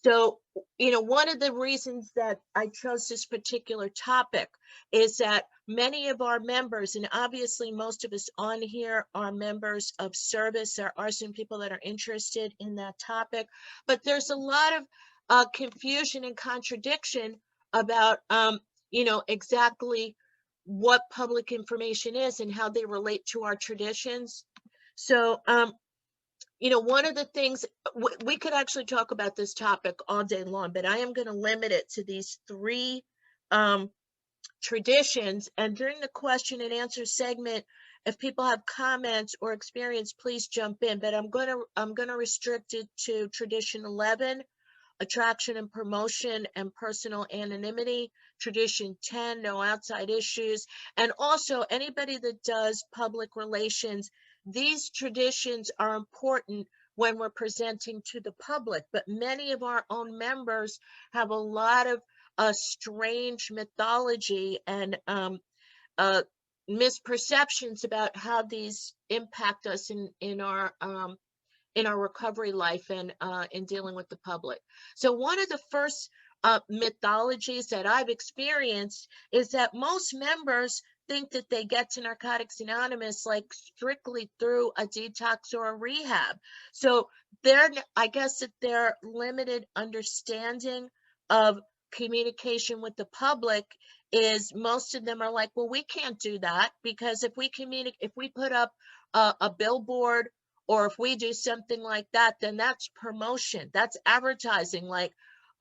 So, one of the reasons that I chose this particular topic is that many of our members, and obviously most of us on here are members of service. There are some people that are interested in that topic, but there's a lot of confusion and contradiction about, exactly what public information is and how they relate to our traditions. So, one of the things we could actually talk about this topic all day long, but I am going to limit it to these three traditions. And during the question and answer segment, if people have comments or experience, please jump in. But I'm going to restrict it to tradition 11, attraction and promotion and personal anonymity. Tradition 10, no outside issues. And also anybody that does public relations, these traditions are important when we're presenting to the public, but many of our own members have a lot of strange mythology and misperceptions about how these impact us in our recovery life and in dealing with the public. So one of the first mythologies that I've experienced is that most members think that they get to Narcotics Anonymous like strictly through a detox or a rehab. So I guess that their limited understanding of communication with the public is most of them are like, well, we can't do that because if we put up a billboard or if we do something like that, then that's promotion, that's advertising. Like,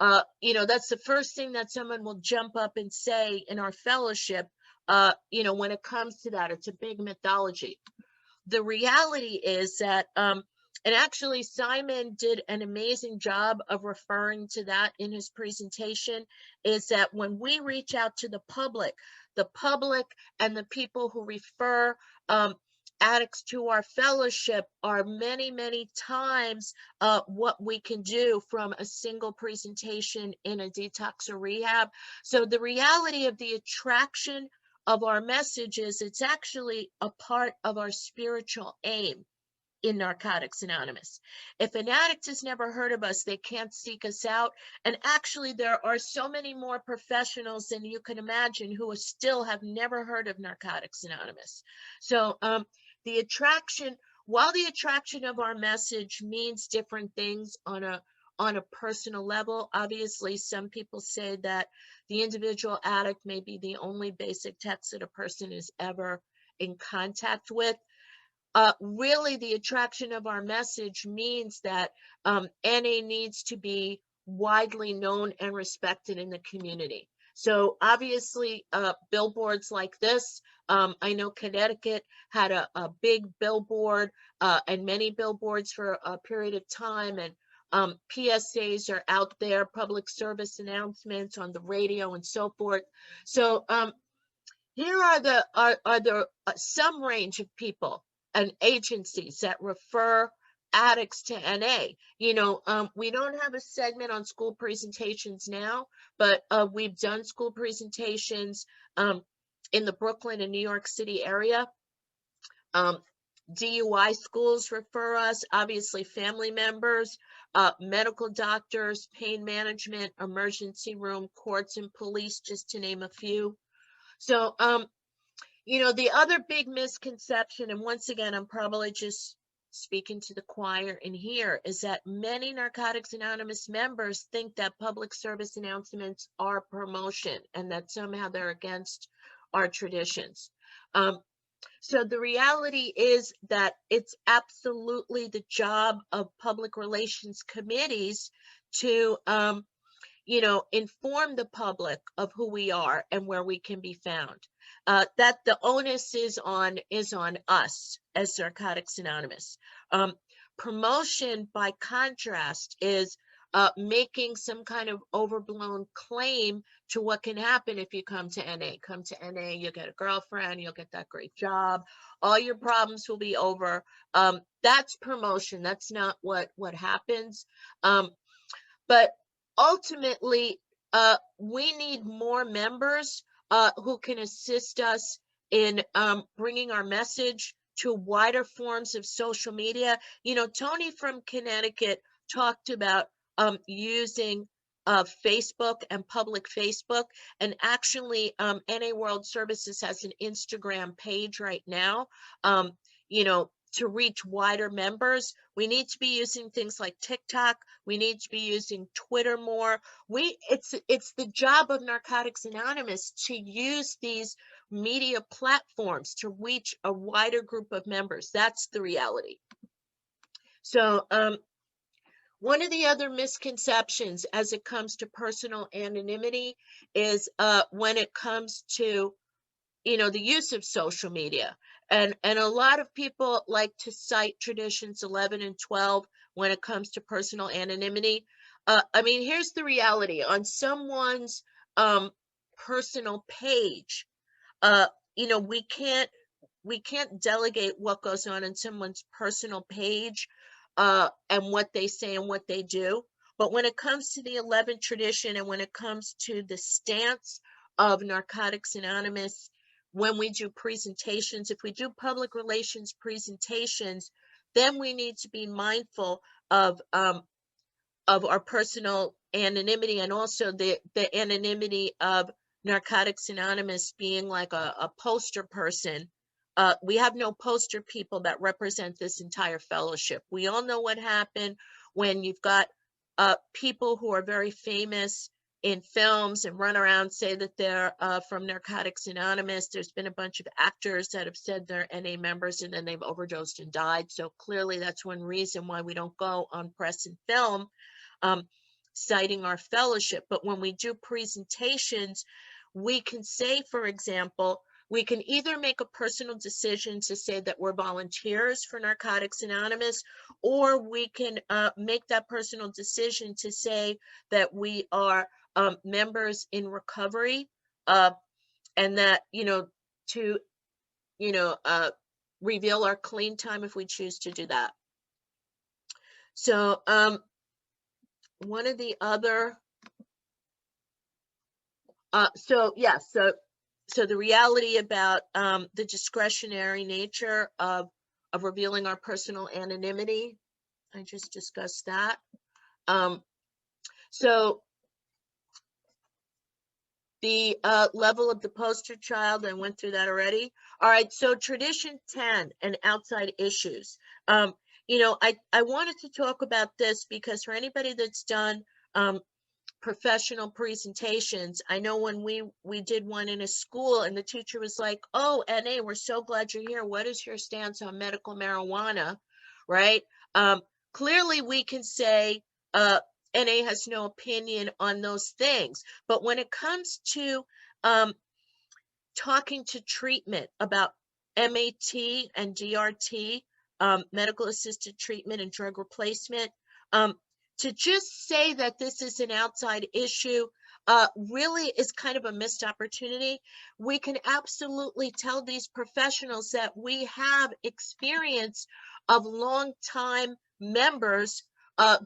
that's the first thing that someone will jump up and say in our fellowship. When it comes to that, it's a big mythology. The reality is that, and actually Simon did an amazing job of referring to that in his presentation, is that when we reach out to the public and the people who refer addicts to our fellowship are many, many times what we can do from a single presentation in a detox or rehab. So the reality of the attraction of our messages, it's actually a part of our spiritual aim in Narcotics Anonymous. If an addict has never heard of us, they can't seek us out. And actually, there are so many more professionals than you can imagine who still have never heard of Narcotics Anonymous. So while the attraction of our message means different things on a personal level, obviously some people say that the individual addict may be the only basic text that a person is ever in contact with. Really, the attraction of our message means that NA needs to be widely known and respected in the community. So obviously, billboards like this, I know Connecticut had a big billboard and many billboards for a period of time, and PSAs are out there, public service announcements on the radio and so forth. So here are the some range of people and agencies that refer addicts to NA. We don't have a segment on school presentations now, but we've done school presentations in the Brooklyn and New York City area. DUI schools refer us, obviously family members, medical doctors, pain management, emergency room, courts and police, just to name a few. So, the other big misconception, and once again, I'm probably just speaking to the choir in here, is that many Narcotics Anonymous members think that public service announcements are promotion and that somehow they're against our traditions. So the reality is that it's absolutely the job of public relations committees to inform the public of who we are and where we can be found. That the onus is on us as Narcotics Anonymous. Promotion, by contrast, is making some kind of overblown claim to what can happen if you come to NA. Come to NA, you'll get a girlfriend, you'll get that great job, all your problems will be over. That's promotion. That's not what happens. But ultimately, we need more members who can assist us in bringing our message to wider forms of social media. Tony from Connecticut talked about using Facebook and public Facebook. And actually, NA World Services has an Instagram page right now, you know, to reach wider members. We need to be using things like TikTok. We need to be using Twitter more. It's the job of Narcotics Anonymous to use these media platforms to reach a wider group of members. That's the reality. So, one of the other misconceptions as it comes to personal anonymity is when it comes to, you know, the use of social media. And a lot of people like to cite traditions 11 and 12 when it comes to personal anonymity. I mean, here's the reality. On someone's personal page, uh, you know, we can't delegate what goes on in someone's personal page, and what they say and what they do. But when it comes to the 11 tradition and when it comes to the stance of Narcotics Anonymous, when we do presentations, if we do public relations presentations, then we need to be mindful of our personal anonymity, and also the anonymity of Narcotics Anonymous being like a poster person. We have no poster people that represent this entire fellowship. We all know what happened when you've got people who are very famous in films and run around say that they're from Narcotics Anonymous. There's been a bunch of actors that have said they're NA members and then they've overdosed and died. So clearly that's one reason why we don't go on press and film citing our fellowship. But when we do presentations, we can say, for example, we can either make a personal decision to say that we're volunteers for Narcotics Anonymous, or we can make that personal decision to say that we are members in recovery, and that, you know, to, you know, reveal our clean time if we choose to do that. So, one of the other, so the reality about the discretionary nature of revealing our personal anonymity, I just discussed that. So the level of the poster child, I went through that already. All right, so tradition 10 and outside issues. You know, I wanted to talk about this because for anybody that's done professional presentations, I know when we did one in a school and the teacher was like, "Oh, NA, we're so glad you're here. What is your stance on medical marijuana?" Right? Clearly we can say NA has no opinion on those things, but when it comes to talking to treatment about MAT and DRT, medical assisted treatment and drug replacement, to just say that this is an outside issue really is kind of a missed opportunity. We can absolutely tell these professionals that we have experience of long-time members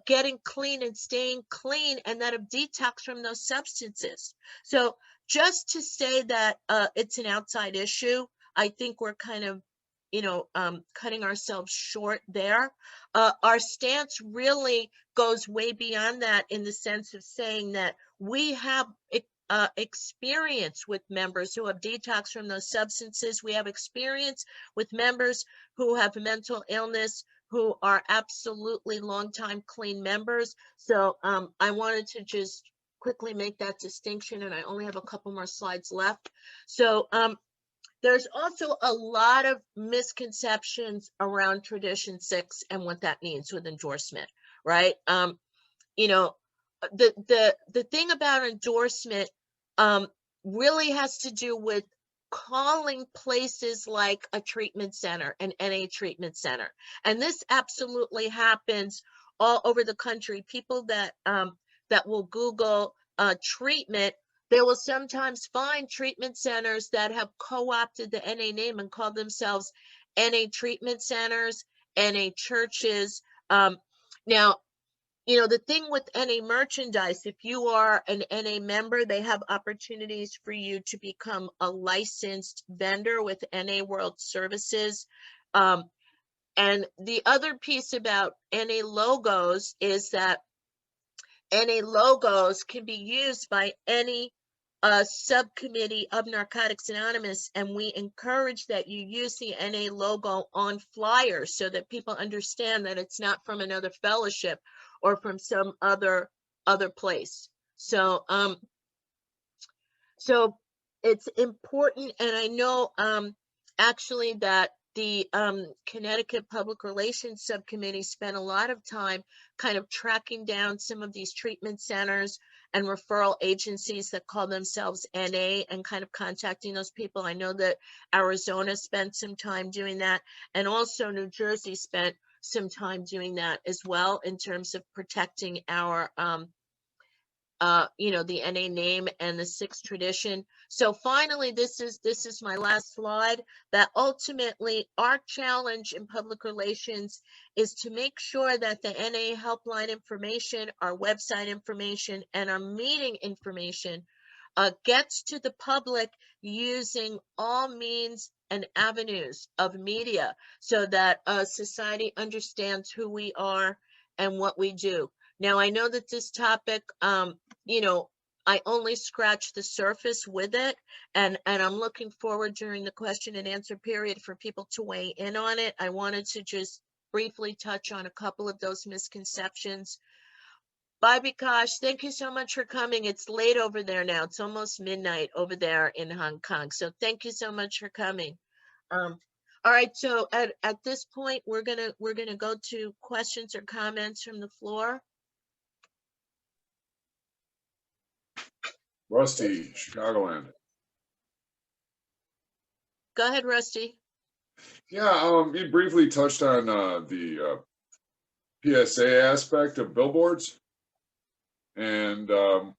getting clean and staying clean, and that have detoxed from those substances. So just to say that it's an outside issue, I think we're kind of, you know, cutting ourselves short there. Our stance really goes way beyond that, in the sense of saying that we have experience with members who have detoxed from those substances. We have experience with members who have mental illness, who are absolutely longtime clean members. So I wanted to just quickly make that distinction, and I only have a couple more slides left. So there's also a lot of misconceptions around tradition 6 and what that means with endorsement, right? You know, the thing about endorsement really has to do with calling places like a treatment center, an NA treatment center. And this absolutely happens all over the country. People that that will Google treatment, they will sometimes find treatment centers that have co-opted the NA name and call themselves NA treatment centers, NA churches. Now, you know, the thing with NA merchandise, if you are an NA member, they have opportunities for you to become a licensed vendor with NA World Services. And the other piece about NA logos is that NA logos can be used by any subcommittee of Narcotics Anonymous, and we encourage that you use the NA logo on flyers so that people understand that it's not from another fellowship or from some other place. So so it's important, and I know actually that the Connecticut Public Relations Subcommittee spent a lot of time kind of tracking down some of these treatment centers and referral agencies that call themselves NA and kind of contacting those people. I know that Arizona spent some time doing that, and also New Jersey spent some time doing that as well in terms of protecting our the NA name and the sixth tradition. So finally, this is my last slide, that ultimately our challenge in public relations is to make sure that the NA helpline information, our website information, and our meeting information gets to the public using all means and avenues of media so that society understands who we are and what we do. Now, I know that this topic, I only scratched the surface with it, and I'm looking forward during the question and answer period for people to weigh in on it. I wanted to just briefly touch on a couple of those misconceptions. Bye, Bikash. Thank you so much for coming. It's late over there now. It's almost midnight over there in Hong Kong. So thank you so much for coming. All right, so at this point, we're gonna go to questions or comments from the floor. Rusty, Chicagoland. Go ahead, Rusty. Yeah, you briefly touched on the PSA aspect of billboards. And in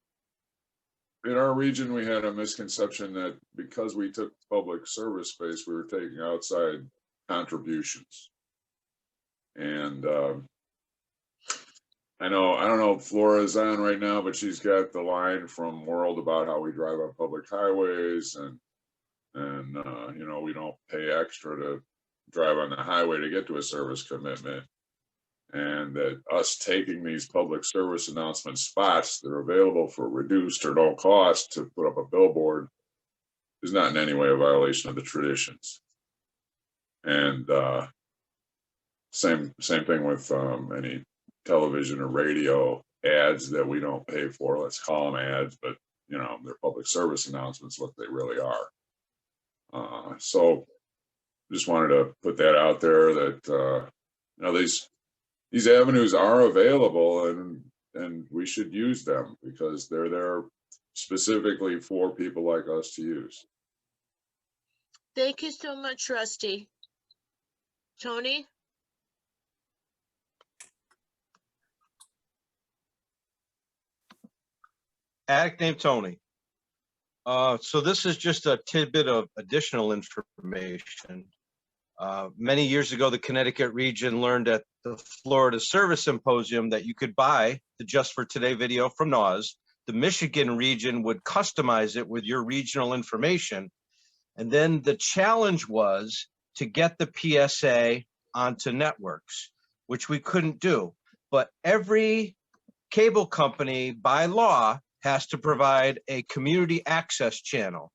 our region, we had a misconception that because we took public service space, we were taking outside contributions. And I don't know if Flora's on right now, but she's got the line from World about how we drive on public highways and we don't pay extra to drive on the highway to get to a service commitment, and that us taking these public service announcement spots that are available for reduced or no cost to put up a billboard is not in any way a violation of the traditions. And same thing with any television or radio ads that we don't pay for. Let's call them ads, but they're public service announcements, what they really are. So just wanted to put that out there that these avenues are available and we should use them because they're there specifically for people like us to use. Thank you so much, Rusty. Tony? Addict named Tony. So this is just a tidbit of additional information. Many years ago, the Connecticut region learned at the Florida Service Symposium that you could buy the Just for Today video from NAWS. The Michigan region would customize it with your regional information. And then the challenge was to get the PSA onto networks, which we couldn't do. But every cable company by law has to provide a community access channel.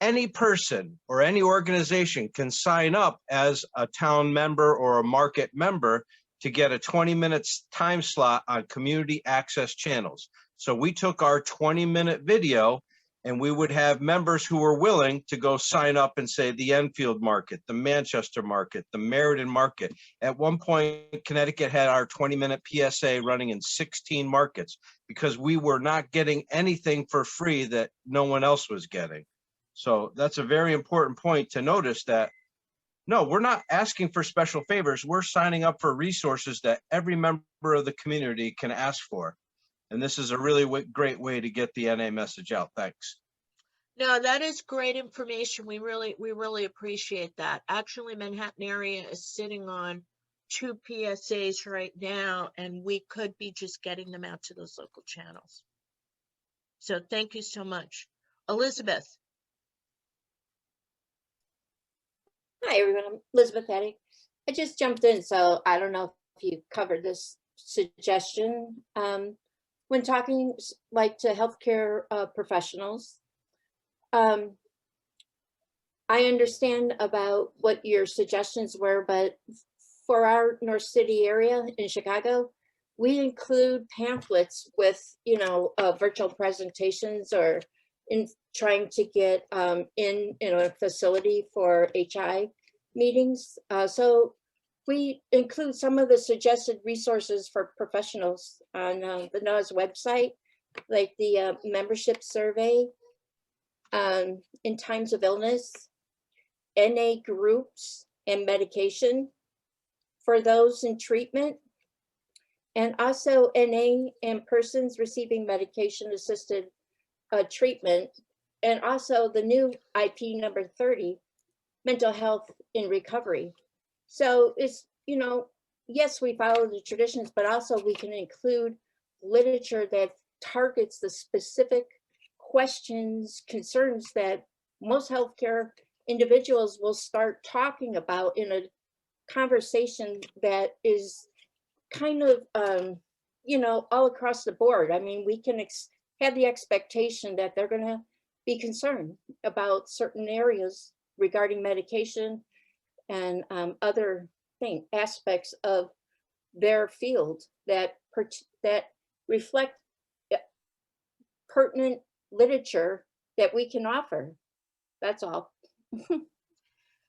Any person or any organization can sign up as a town member or a market member to get a 20-minute time slot on community access channels. So we took our 20-minute video and we would have members who were willing to go sign up and say the Enfield market, the Manchester market, the Meriden market. At one point, Connecticut had our 20-minute PSA running in 16 markets because we were not getting anything for free that no one else was getting. So that's a very important point to notice that, no, we're not asking for special favors. We're signing up for resources that every member of the community can ask for. And this is a really great way to get the NA message out. Thanks. No, that is great information. We really appreciate that. Actually, Manhattan area is sitting on 2 PSAs right now, and we could be just getting them out to those local channels. So thank you so much. Elizabeth. Hi, everyone. I'm Elizabeth Eddy. I just jumped in, so I don't know if you covered this suggestion. when talking like to healthcare professionals, I understand about what your suggestions were, but for our North City area in Chicago, we include pamphlets with, virtual presentations or in trying to get in a facility for HI meetings. So we include some of the suggested resources for professionals on the NA's website, like the membership survey, in times of illness, NA groups and medication for those in treatment, and also NA and persons receiving medication assisted treatment, and also the new IP number 30, mental health in recovery. So it's, yes, we follow the traditions, but also we can include literature that targets the specific questions, concerns that most healthcare individuals will start talking about in a conversation that is kind of, all across the board. I mean, we can have the expectation that they're going to be concerned about certain areas regarding medication and other aspects of their field that reflect pertinent literature that we can offer. That's all.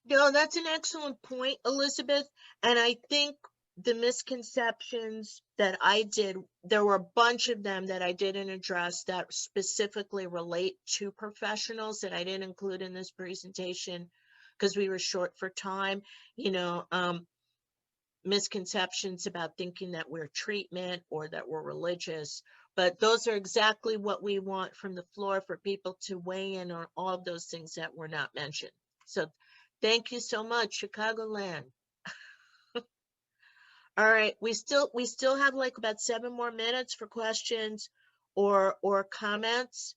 No, that's an excellent point, Elizabeth. And I think the misconceptions that I did, there were a bunch of them that I didn't address that specifically relate to professionals that I didn't include in this presentation because we were short for time. Misconceptions about thinking that we're treatment or that we're religious, but those are exactly what we want from the floor for people to weigh in on all of those things that were not mentioned. So thank you so much, Chicagoland. All right, we still have like about 7 more minutes for questions or comments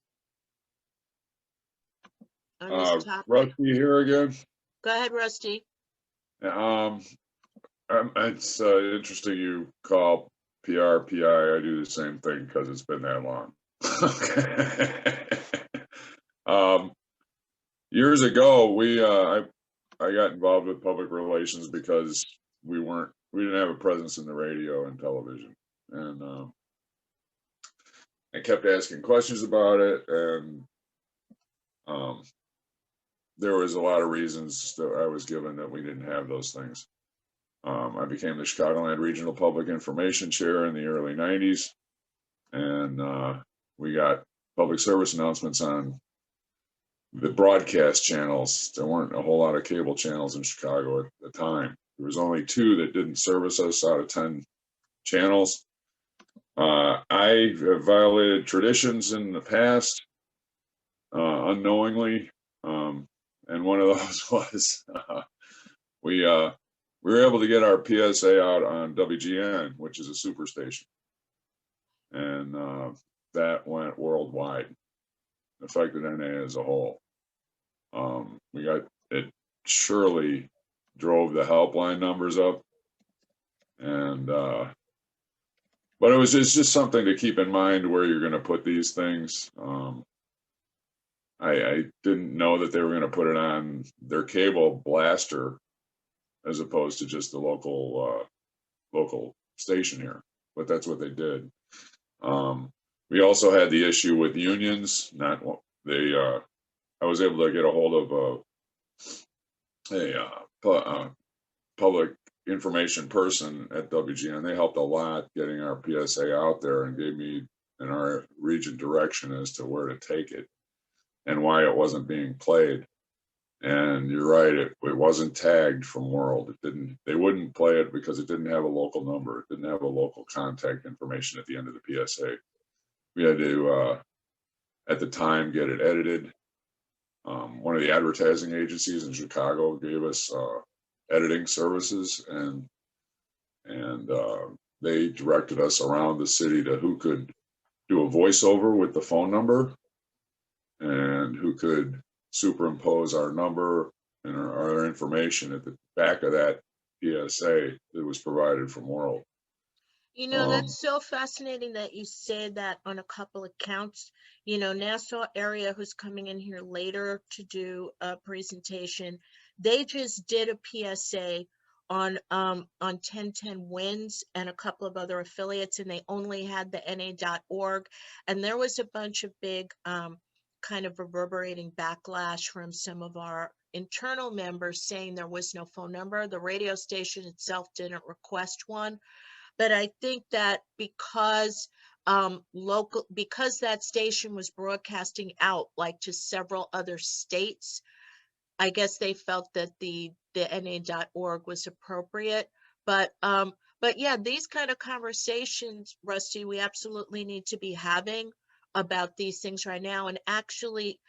on this topic. Rusty here again. Go ahead, Rusty. It's interesting you call PR PI. I do the same thing because it's been that long. Years ago, I got involved with public relations because we didn't have a presence in the radio and television, and I kept asking questions about it, and there was a lot of reasons that I was given that we didn't have those things. I became the Chicagoland Regional Public Information Chair in the early 90s, and we got public service announcements on the broadcast channels. There weren't a whole lot of cable channels in Chicago at the time. There was only 2 that didn't service us out of 10 channels. I have violated traditions in the past, unknowingly, and one of those was we were able to get our PSA out on WGN, which is a superstation, and that went worldwide, affected NA as a whole. It surely drove the helpline numbers up, and but it was just something to keep in mind where you're going to put these things. I didn't know that they were going to put it on their cable blaster as opposed to just the local station here, but that's what they did. We also had the issue with unions. I was able to get a hold of a public information person at WGN. They helped a lot getting our PSA out there and gave me and our region direction as to where to take it and why it wasn't being played. And you're right, it wasn't tagged from World. They wouldn't play it because it didn't have a local number. It didn't have a local contact information at the end of the PSA. We had to, at the time, get it edited. One of the advertising agencies in Chicago gave us editing services, and they directed us around the city to who could do a voiceover with the phone number and who could superimpose our number and our information at the back of that PSA that was provided from World. You know, that's so fascinating that you say that on a couple of counts. You know, Nassau area, who's coming in here later to do a presentation, they just did a PSA on 1010 Wins and a couple of other affiliates, and they only had the NA.org. And there was a bunch of big kind of reverberating backlash from some of our internal members saying there was no phone number. The radio station itself didn't request one. But I think that because because that station was broadcasting out like to several other states, I guess they felt that the NA.org was appropriate. But yeah, these kind of conversations, Rusty, we absolutely need to be having about these things right now. And actually,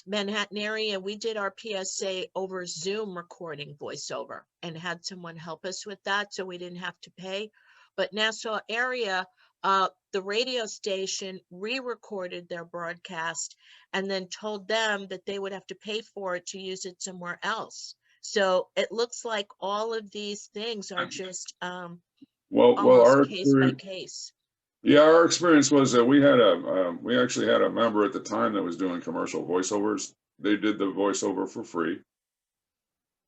Manhattan area, we did our PSA over Zoom recording voiceover and had someone help us with that, so we didn't have to pay. But Nassau area, the radio station re-recorded their broadcast and then told them that they would have to pay for it to use it somewhere else. So it looks like all of these things are just almost case by case. Yeah, our experience was that we actually had a member at the time that was doing commercial voiceovers. They did the voiceover for free.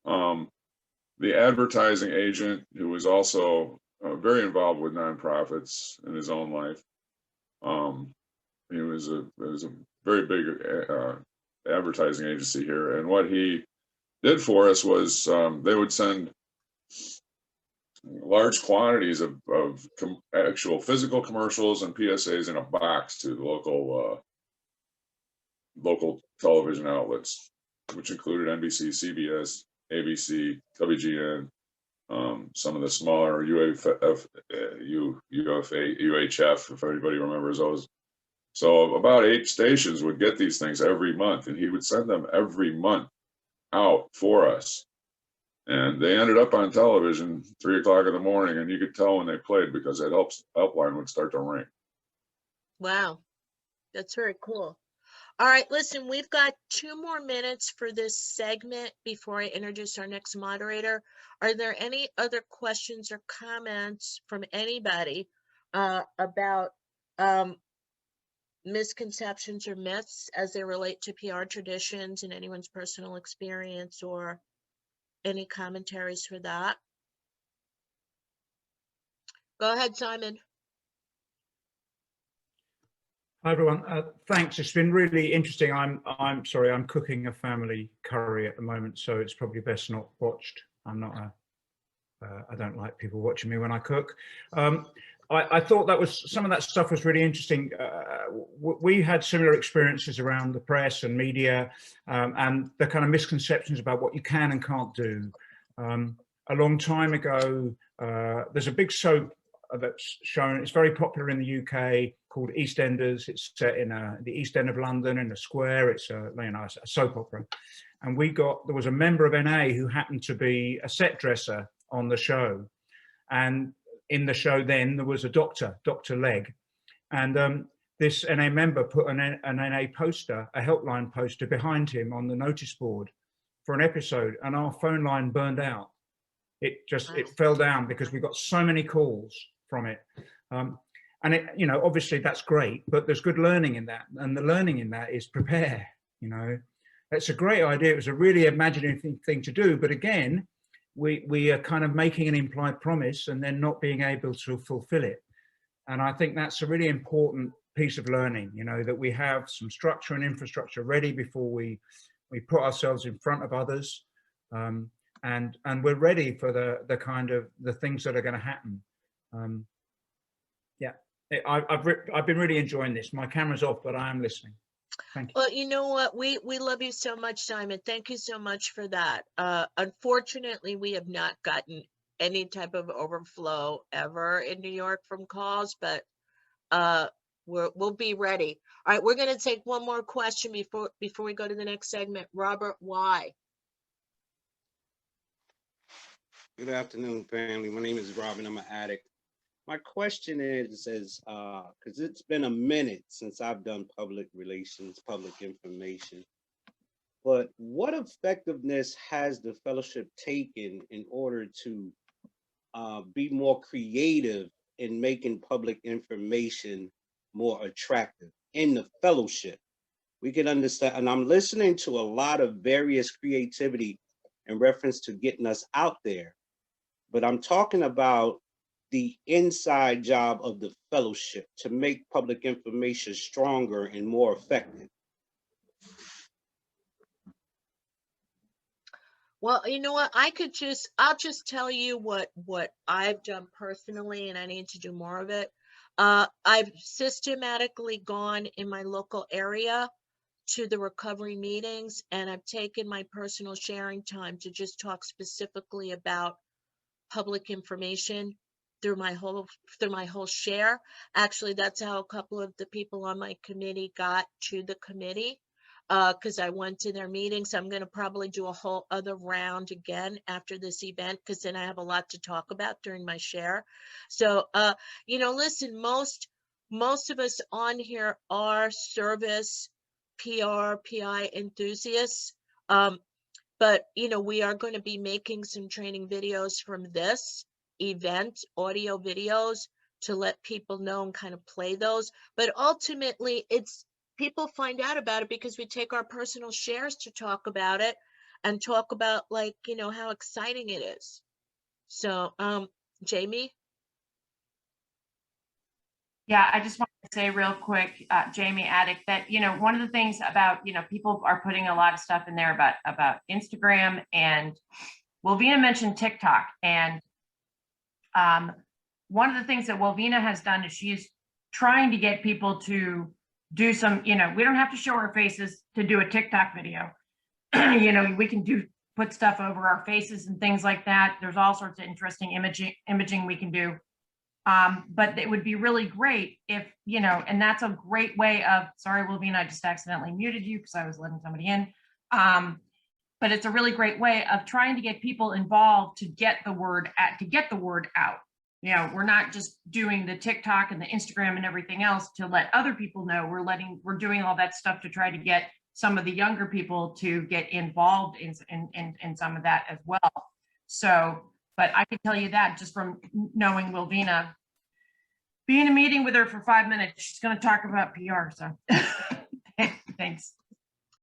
The advertising agent, who was also very involved with nonprofits in his own life, he was a very big advertising agency here, and what he did for us was they would send large quantities of actual physical commercials and PSAs in a box to the local television outlets, which included NBC, CBS, ABC, WGN, some of the smaller UHF, if anybody remembers those. So about 8 stations would get these things every month, and he would send them every month out for us. And they ended up on television 3 o'clock in the morning, and you could tell when they played because that helpline would start to ring. Wow, that's very cool. All right, listen, we've got 2 more minutes for this segment before I introduce our next moderator. Are there any other questions or comments from anybody about misconceptions or myths as they relate to PR traditions and anyone's personal experience, or any commentaries for that? Go ahead, Simon. Hi everyone, thanks. It's been really interesting. I'm sorry, I'm cooking a family curry at the moment, so it's probably best not watched. I'm not I don't like people watching me when I cook. I thought that was, some of that stuff was really interesting. We had similar experiences around the press and media, and the kind of misconceptions about what you can and can't do. A long time ago, there's a big soap that's shown, it's very popular in the UK, called EastEnders. It's set in the East End of London in a square. It's a soap opera. And there was a member of NA who happened to be a set dresser on the show. And in the show then, there was a doctor, Dr. Legg. And this NA member put an NA poster, a helpline poster behind him on the notice board for an episode, and our phone line burned out. It fell down because we got so many calls from it. And it, obviously that's great, but there's good learning in that. And the learning in that is prepare, It's a great idea. It was a really imaginative thing to do. But again, we are kind of making an implied promise and then not being able to fulfill it. And I think that's a really important piece of learning, that we have some structure and infrastructure ready before we put ourselves in front of others. And we're ready for the kind of the things that are going to happen. Yeah, I've been really enjoying this. My camera's off, but I am listening. Thank you. Well, you know what? We love you so much, Simon. Thank you so much for that. Unfortunately, we have not gotten any type of overflow ever in New York from calls, but we'll be ready. All right, we're going to take one more question before we go to the next segment. Robert, why? Good afternoon, family. My name is Robin. I'm an addict. My question is because it's been a minute since I've done public relations, public information, but what effectiveness has the fellowship taken in order to be more creative in making public information more attractive in the fellowship. We can understand, and I'm listening to a lot of various creativity in reference to getting us out there, but I'm talking about the inside job of the fellowship to make public information stronger and more effective. Well, you know what? I'll just tell you what I've done personally, and I need to do more of it. I've systematically gone in my local area to the recovery meetings, and I've taken my personal sharing time to just talk specifically about public information through my whole share. Actually, that's how a couple of the people on my committee got to the committee, because I went to their meetings. I'm going to probably do a whole other round again after this event, because then I have a lot to talk about during my share. So, you know, listen, most of us on here are service, PR, PI enthusiasts. But, you know, we are going to be making some training videos from this event, audio videos, to let people know and kind of play those. But ultimately, it's people find out about it because we take our personal shares to talk about it and talk about, like, you know, how exciting it is. So, Jamie? Yeah, I just want to say real quick, Jamie Attic, that, you know, one of the things about, you know, people are putting a lot of stuff in there about Instagram, and Wilvina mentioned TikTok. And one of the things that Wilvina has done is she's trying to get people to do some, you know, we don't have to show our faces to do a TikTok video. You know, we can put stuff over our faces and things like that. There's all sorts of interesting imaging we can do. But it would be really great if, you know, and that's a great way of, sorry, Wilvina, I just accidentally muted you because I was letting somebody in. But it's a really great way of trying to get people involved to get the word out. You know, we're not just doing the TikTok and the Instagram and everything else to let other people know. We're doing all that stuff to try to get some of the younger people to get involved in some of that as well. So, but I can tell you that just from knowing Wilvina, being in a meeting with her for 5 minutes, she's going to talk about PR. So thanks.